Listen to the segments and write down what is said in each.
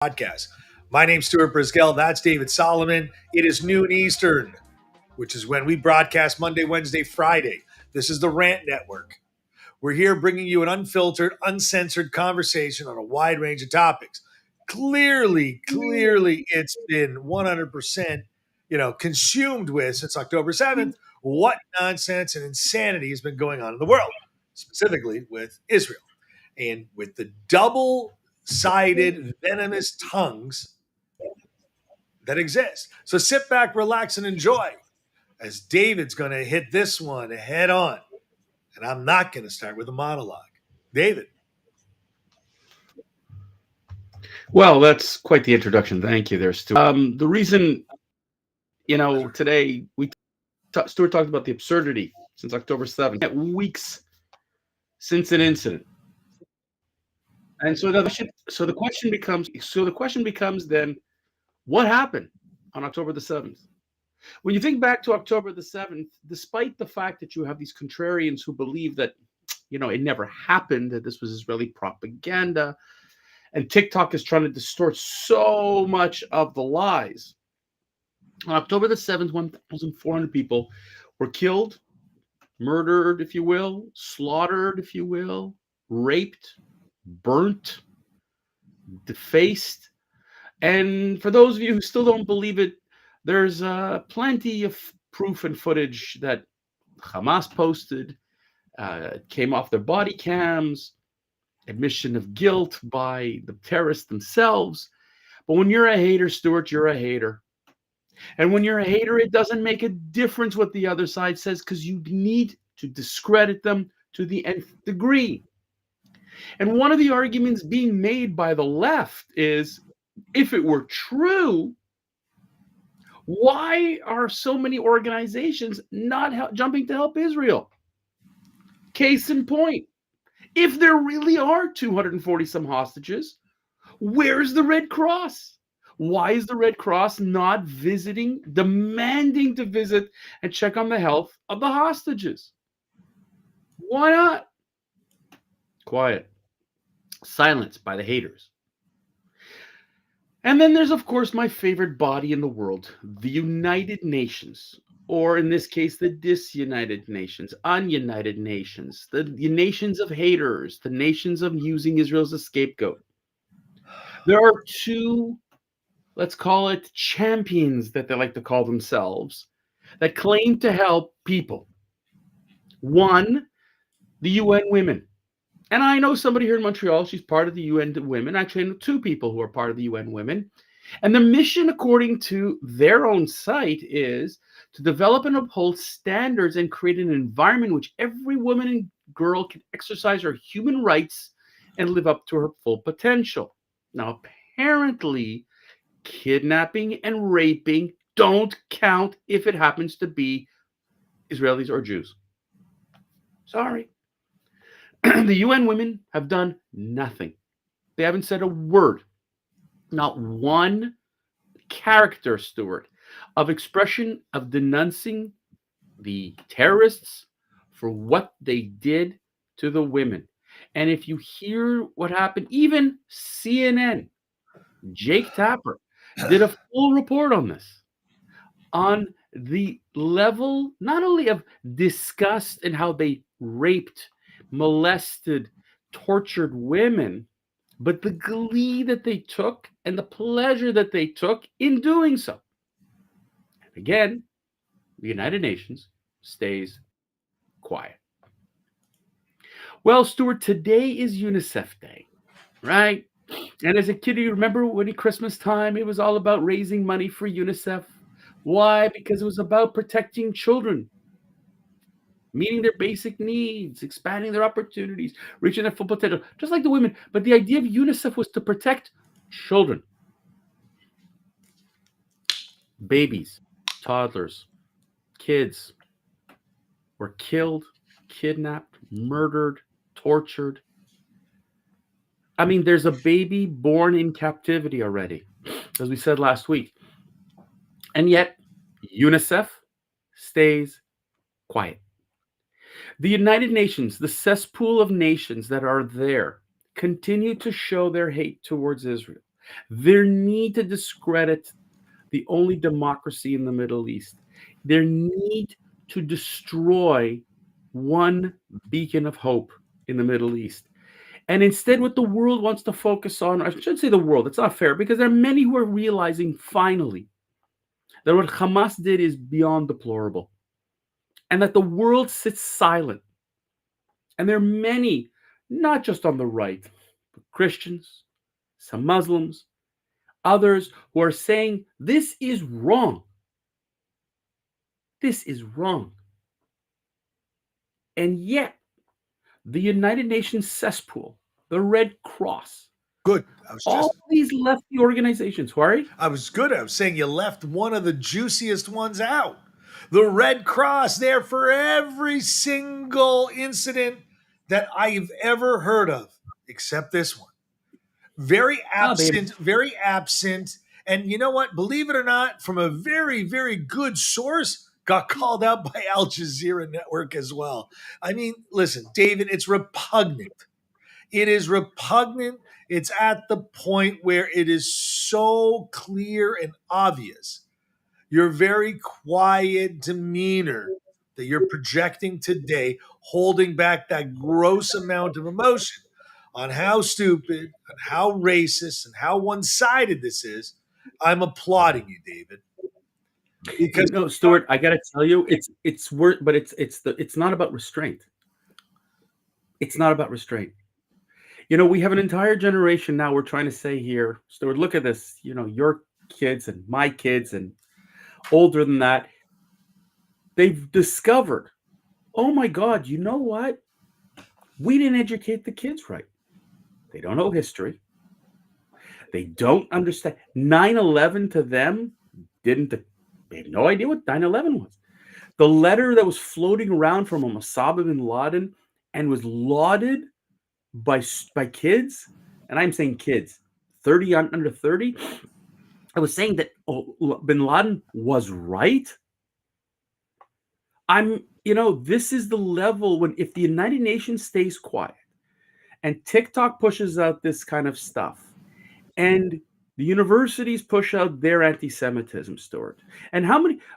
podcast. My name's Stuart Brisgell. That's David Solomon. It is noon Eastern, which is when we broadcast Monday, Wednesday, Friday. This is the Rant Network. We're here bringing you an unfiltered, uncensored conversation on a wide range of topics. Clearly, it's been 100%, consumed with since October 7th. What nonsense and insanity has been going on in the world, specifically with Israel. And with the double-sided, venomous tongues that exist. So sit back, relax, and enjoy as David's going to hit this one head on. And I'm not going to start with a monologue. David. Well, that's quite the introduction. Thank you there, Stuart. The reason, today Stuart talked about the absurdity since October 7th, weeks since an incident. And so the question becomes then, what happened on October the 7th? When you think back to October the 7th, despite the fact that you have these contrarians who believe that, it never happened, that this was Israeli propaganda, and TikTok is trying to distort so much of the lies. On October the 7th, 1,400 people were killed, murdered, if you will, slaughtered, if you will, raped, burnt, defaced. And for those of you who still don't believe it, there's plenty of proof and footage that Hamas posted, came off their body cams, admission of guilt by the terrorists themselves. But when you're a hater, Stuart, you're a hater. And when you're a hater, it doesn't make a difference what the other side says, because you need to discredit them to the nth degree. And one of the arguments being made by the left is, if it were true, why are so many organizations not jumping to help Israel? Case in point, if there really are 240 some hostages, where's the Red Cross? Why is the Red Cross not visiting, demanding to visit and check on the health of the hostages? Why not? Quiet. Silence by the haters. And then there's, of course, my favorite body in the world, the United Nations, or in this case, the disunited nations, ununited nations, the nations of haters, the nations of using Israel as a scapegoat. There are two, let's call it champions that they like to call themselves, that claim to help people. One, the UN Women. And I know somebody here in Montreal, she's part of the UN Women. Actually, I know two people who are part of the UN Women. And the mission, according to their own site, is to develop and uphold standards and create an environment in which every woman and girl can exercise her human rights and live up to her full potential. Now, apparently, kidnapping and raping don't count if it happens to be Israelis or Jews. Sorry. The UN Women have done nothing. They haven't said a word, not one character, Stuart, of expression of denouncing the terrorists for what they did to the women. And if you hear what happened, even CNN, Jake Tapper, did a full report on this, on the level not only of disgust and how they raped, molested, tortured women, but the glee that they took and the pleasure that they took in doing so. And again, the United Nations stays quiet. Well, Stuart, today is UNICEF Day, right? And as a kid, you remember when at Christmas time, it was all about raising money for UNICEF. Why? Because it was about protecting children, meeting their basic needs, expanding their opportunities, reaching their full potential, just like the women. But the idea of UNICEF was to protect children, babies, toddlers, kids were killed, kidnapped, murdered, tortured. I mean, there's a baby born in captivity already, as we said last week. And yet, UNICEF stays quiet. The United Nations, the cesspool of nations that are there, continue to show their hate towards Israel. Their need to discredit the only democracy in the Middle East. Their need to destroy one beacon of hope in the Middle East. And instead, what the world wants to focus on, I should say the world, it's not fair because there are many who are realizing finally that what Hamas did is beyond deplorable and that the world sits silent. And there are many, not just on the right, but Christians, some Muslims, others who are saying this is wrong. This is wrong. And yet, the United Nations cesspool, the Red Cross, Good. all these lefty organizations, worry? I was good. I was saying you left one of the juiciest ones out. The Red Cross there for every single incident that I've ever heard of, except this one. Very absent, very absent. And you know what? Believe it or not, from a very, very good source, got called out by Al Jazeera Network as well. I mean, listen, David, it's repugnant. It is repugnant. It's at the point where it is so clear and obvious. Your very quiet demeanor that you're projecting today, holding back that gross amount of emotion on how stupid and how racist and how one-sided this is. I'm applauding you, David. Because Stuart, I got to tell you, it's worth, but it's not about restraint. It's not about restraint. We have an entire generation now. We're trying to say here, Stuart, look at this. Your kids and my kids and older than that, they've discovered, oh my God, you know what? We didn't educate the kids right. They don't know history. They don't understand. 9/11 to them they had no idea what 9/11 was. The letter that was floating around from Osama bin Laden and was lauded by kids, and I'm saying kids, 30 under 30, I was saying that bin Laden was right. This is the level when if the United Nations stays quiet and TikTok pushes out this kind of stuff and the universities push out their anti-Semitism, Stuart. And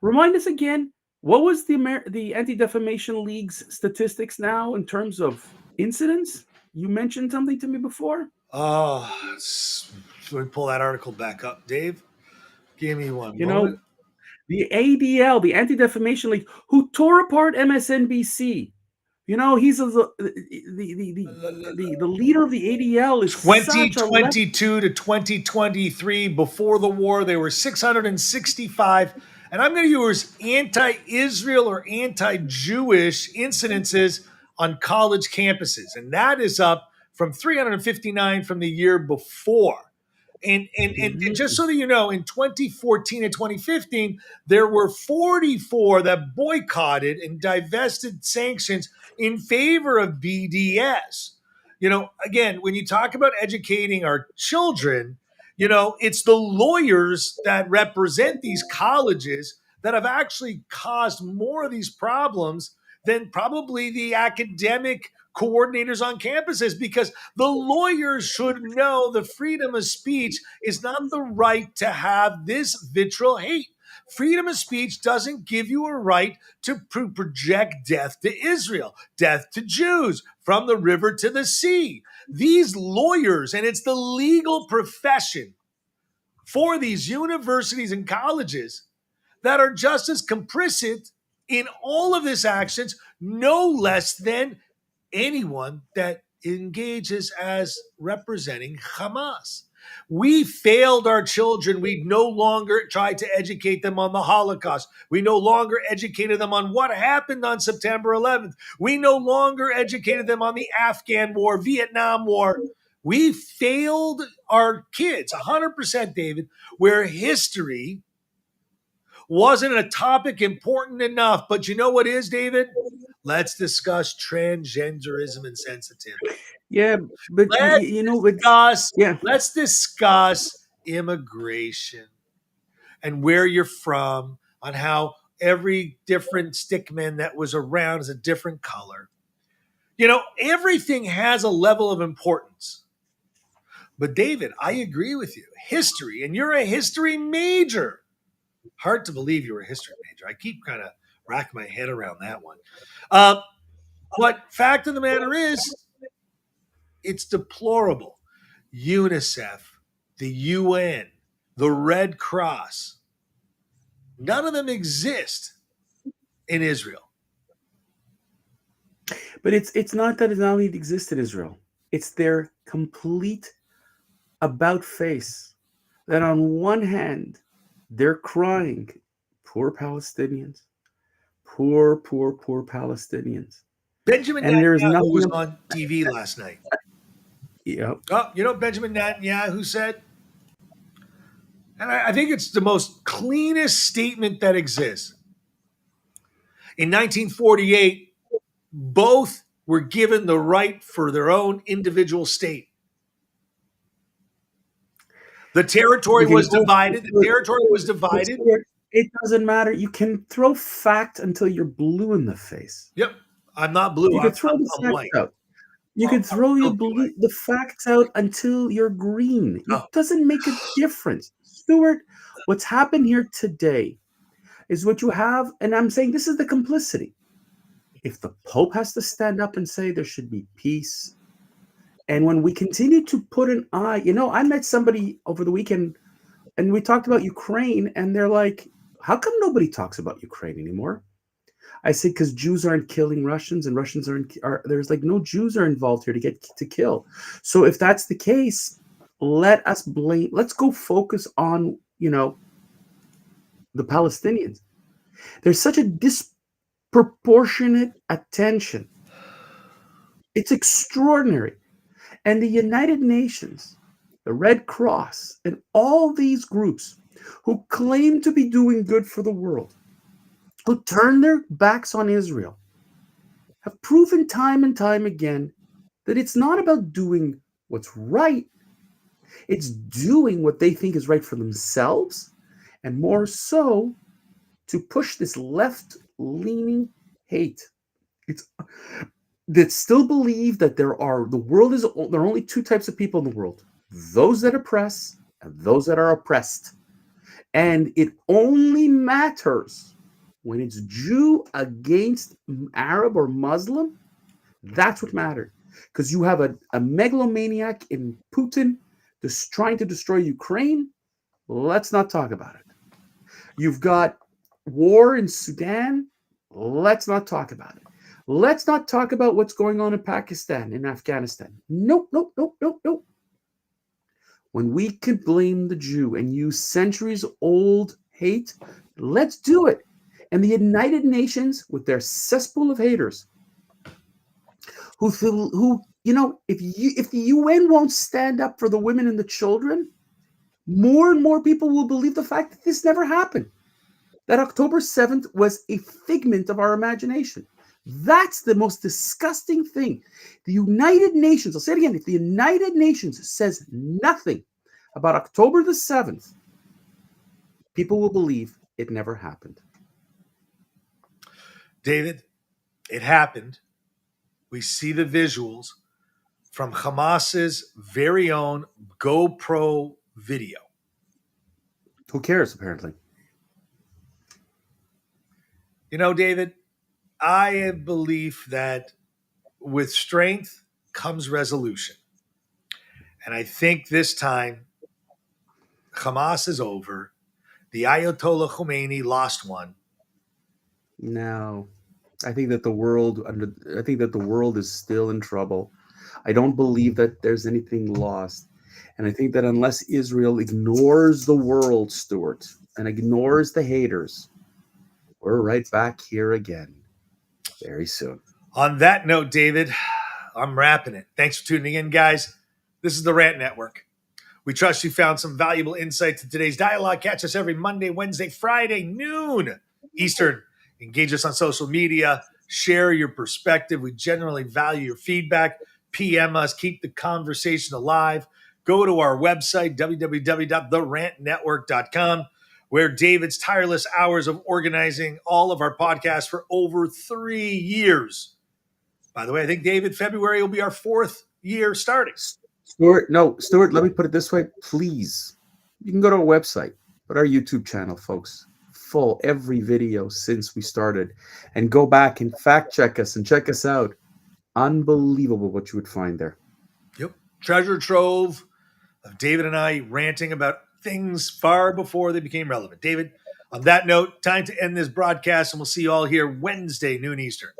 remind us again, what was the Anti-Defamation League's statistics now in terms of incidents? You mentioned something to me before. Oh, let me pull that article back up, Dave. Give me one moment. The ADL, the Anti-Defamation League, who tore apart MSNBC. He's the leader of the ADL is 2022 to 2023. Before the war, they were 665. And I'm going to use anti-Israel or anti-Jewish incidences on college campuses. And that is up from 359 from the year before. And just so that you know, in 2014 and 2015, there were 44 that boycotted and divested sanctions in favor of BDS. Again, when you talk about educating our children, it's the lawyers that represent these colleges that have actually caused more of these problems than probably the academic coordinators on campuses, because the lawyers should know the freedom of speech is not the right to have this vitriol hate. Freedom of speech doesn't give you a right to project death to Israel, death to Jews, from the river to the sea. These lawyers, and it's the legal profession for these universities and colleges that are just as complicit in all of this actions, no less than anyone that engages as representing Hamas. We failed our children. We no longer tried to educate them on the Holocaust. We no longer educated them on what happened on September 11th. We no longer educated them on the Afghan War, Vietnam War. We failed our kids 100%, David, where history wasn't a topic important enough. But you know what is, David? Let's discuss transgenderism and sensitivity. Yeah, but let's discuss immigration and where you're from, on how every different stickman that was around is a different color. Everything has a level of importance. But David, I agree with you. History, and you're a history major. Hard to believe you were a history major. I keep kind of racking my head around that one. Uh, but fact of the matter is, it's deplorable. UNICEF, the UN, the Red Cross, none of them exist in Israel. But it's not that it not only exists in Israel. It's their complete about face. That on one hand, they're crying, poor Palestinians, poor Palestinians. Benjamin And there's Netanyahu was nothing. on TV last night. Yep. Oh, you know what Benjamin Netanyahu said? And I think it's the most cleanest statement that exists. In 1948, both were given the right for their own individual state. The territory was divided. The territory was divided. It doesn't matter. You can throw fact until you're blue in the face. Yep. I'm not blue. You can throw the I'm facts white. out. You can throw the facts out until you're green. It doesn't make a difference. Stuart, what's happened here today is what you have, and I'm saying this is the complicity. If the Pope has to stand up and say there should be peace, and when we continue to put an eye, I met somebody over the weekend and we talked about Ukraine, and they're like, how come nobody talks about Ukraine anymore? I say, because Jews aren't killing Russians, and Russians there's like no Jews are involved here to kill. So if that's the case, let's go focus on, the Palestinians. There's such a disproportionate attention. It's extraordinary. And the United Nations, the Red Cross, and all these groups who claim to be doing good for the world, who turn their backs on Israel, have proven time and time again that it's not about doing what's right. It's doing what they think is right for themselves, and more so to push this left-leaning hate. That still believe that there are only two types of people in the world: those that oppress and those that are oppressed. And it only matters when it's Jew against Arab or Muslim. That's what matters, because you have a megalomaniac in Putin just trying to destroy Ukraine. Let's not talk about it. You've got war in Sudan. Let's not talk about it. Let's not talk about what's going on in Pakistan, in Afghanistan. Nope. When we can blame the Jew and use centuries-old hate, let's do it. And the United Nations, with their cesspool of haters, if the UN won't stand up for the women and the children, more and more people will believe the fact that this never happened. That October 7th was a figment of our imagination. That's the most disgusting thing. The United Nations, I'll say it again, if the United Nations says nothing about October the 7th, people will believe it never happened. David, it happened. We see the visuals from Hamas's very own GoPro video. Who cares, apparently? David, I have belief that with strength comes resolution. And I think this time Hamas is over. The Ayatollah Khomeini lost one. No. I think that the world is still in trouble. I don't believe that there's anything lost. And I think that unless Israel ignores the world, Stuart, and ignores the haters, we're right back here again very soon. On that note, David, I'm wrapping it. Thanks for tuning in, guys. This is the Rant Network. We trust you found some valuable insights in today's dialogue. Catch us every Monday, Wednesday, Friday, noon Eastern. Engage us on social media. Share your perspective. We generally value your feedback. PM us. Keep the conversation alive. Go to our website, www.therantnetwork.com, where David's tireless hours of organizing all of our podcasts for over 3 years. By the way, I think, David, February will be our 4th year starting. Stuart, let me put it this way. Please, you can go to our website, but our YouTube channel, folks, full every video since we started, and go back and fact check us and check us out. Unbelievable what you would find there. Yep. Treasure trove of David and I ranting about things far before they became relevant. David, on that note, time to end this broadcast, and we'll see you all here Wednesday, noon Eastern.